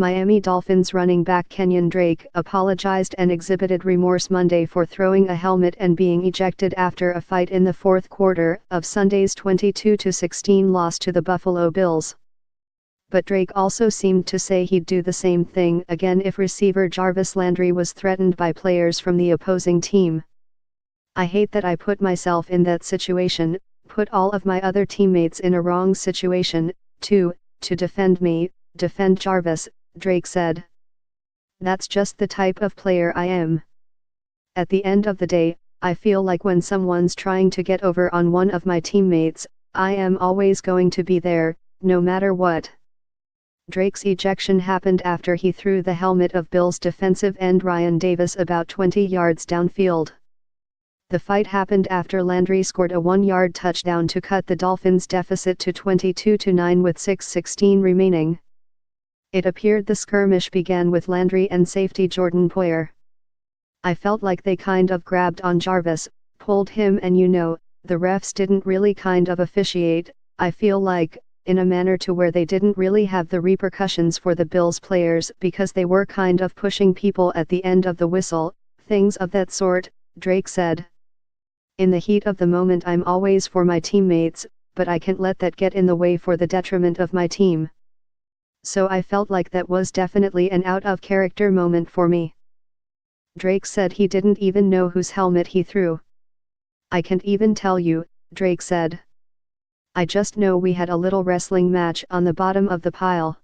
Miami Dolphins running back Kenyan Drake apologized and exhibited remorse Monday for throwing a helmet and being ejected after a fight in the fourth quarter of Sunday's 22-16 loss to the Buffalo Bills. But Drake also seemed to say he'd do the same thing again if receiver Jarvis Landry was threatened by players from the opposing team. "I hate that I put myself in that situation, put all of my other teammates in a wrong situation, to defend me, defend Jarvis," Drake said. "That's just the type of player I am. At the end of the day, I feel like when someone's trying to get over on one of my teammates, I am always going to be there, no matter what." Drake's ejection happened after he threw the helmet of Bills defensive end Ryan Davis about 20 yards downfield. The fight happened after Landry scored a 1-yard touchdown to cut the Dolphins' deficit to 22-9 with 6:16 remaining. It appeared the skirmish began with Landry and safety Jordan Poyer. "I felt like they kind of grabbed on Jarvis, pulled him, and the refs didn't really kind of officiate, I feel like, in a manner to where they didn't really have the repercussions for the Bills players because they were kind of pushing people at the end of the whistle, things of that sort," Drake said. "In the heat of the moment I'm always for my teammates, but I can't let that get in the way for the detriment of my team. So I felt like that was definitely an out-of-character moment for me." Drake said he didn't even know whose helmet he threw. "I can't even tell you," Drake said. "I just know we had a little wrestling match on the bottom of the pile.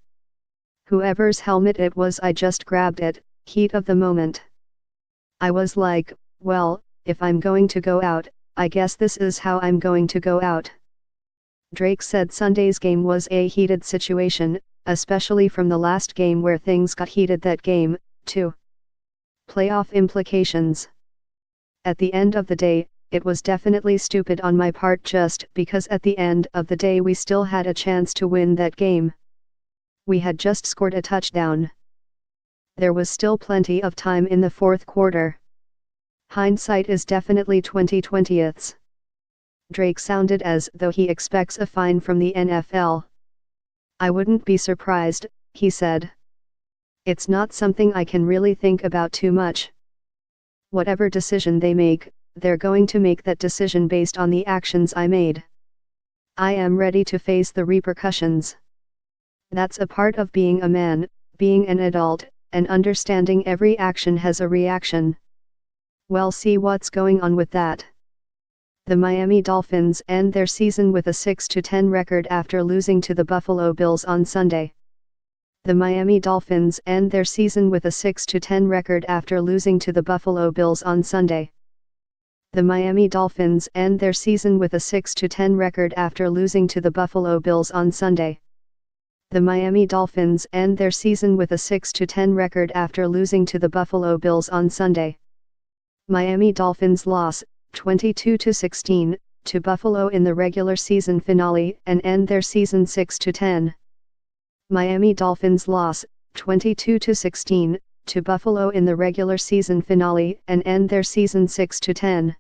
Whoever's helmet it was, I just grabbed it, heat of the moment. I was like, well, if I'm going to go out, I guess this is how I'm going to go out." Drake said Sunday's game was a heated situation, especially from the last game where things got heated that game, too. Playoff implications. "At the end of the day, it was definitely stupid on my part just because at the end of the day we still had a chance to win that game. We had just scored a touchdown. There was still plenty of time in the fourth quarter. Hindsight is definitely 20/20. Drake sounded as though he expects a fine from the NFL. "I wouldn't be surprised," he said. "It's not something I can really think about too much. Whatever decision they make, they're going to make that decision based on the actions I made. I am ready to face the repercussions. That's a part of being a man, being an adult, and understanding every action has a reaction. We'll see what's going on with that." The Miami Dolphins end their season with a 6-10 record after losing to the Buffalo Bills on Sunday. The Miami Dolphins end their season with a 6-10 record after losing to the Buffalo Bills on Sunday. The Miami Dolphins end their season with a 6-10 record after losing to the Buffalo Bills on Sunday. The Miami Dolphins end their season with a 6-10 record after losing to the Buffalo Bills on Sunday. Miami Dolphins loss, 22-16, to Buffalo in the regular season finale and end their season 6-10. Miami Dolphins loss, 22-16, to Buffalo in the regular season finale and end their season 6-10.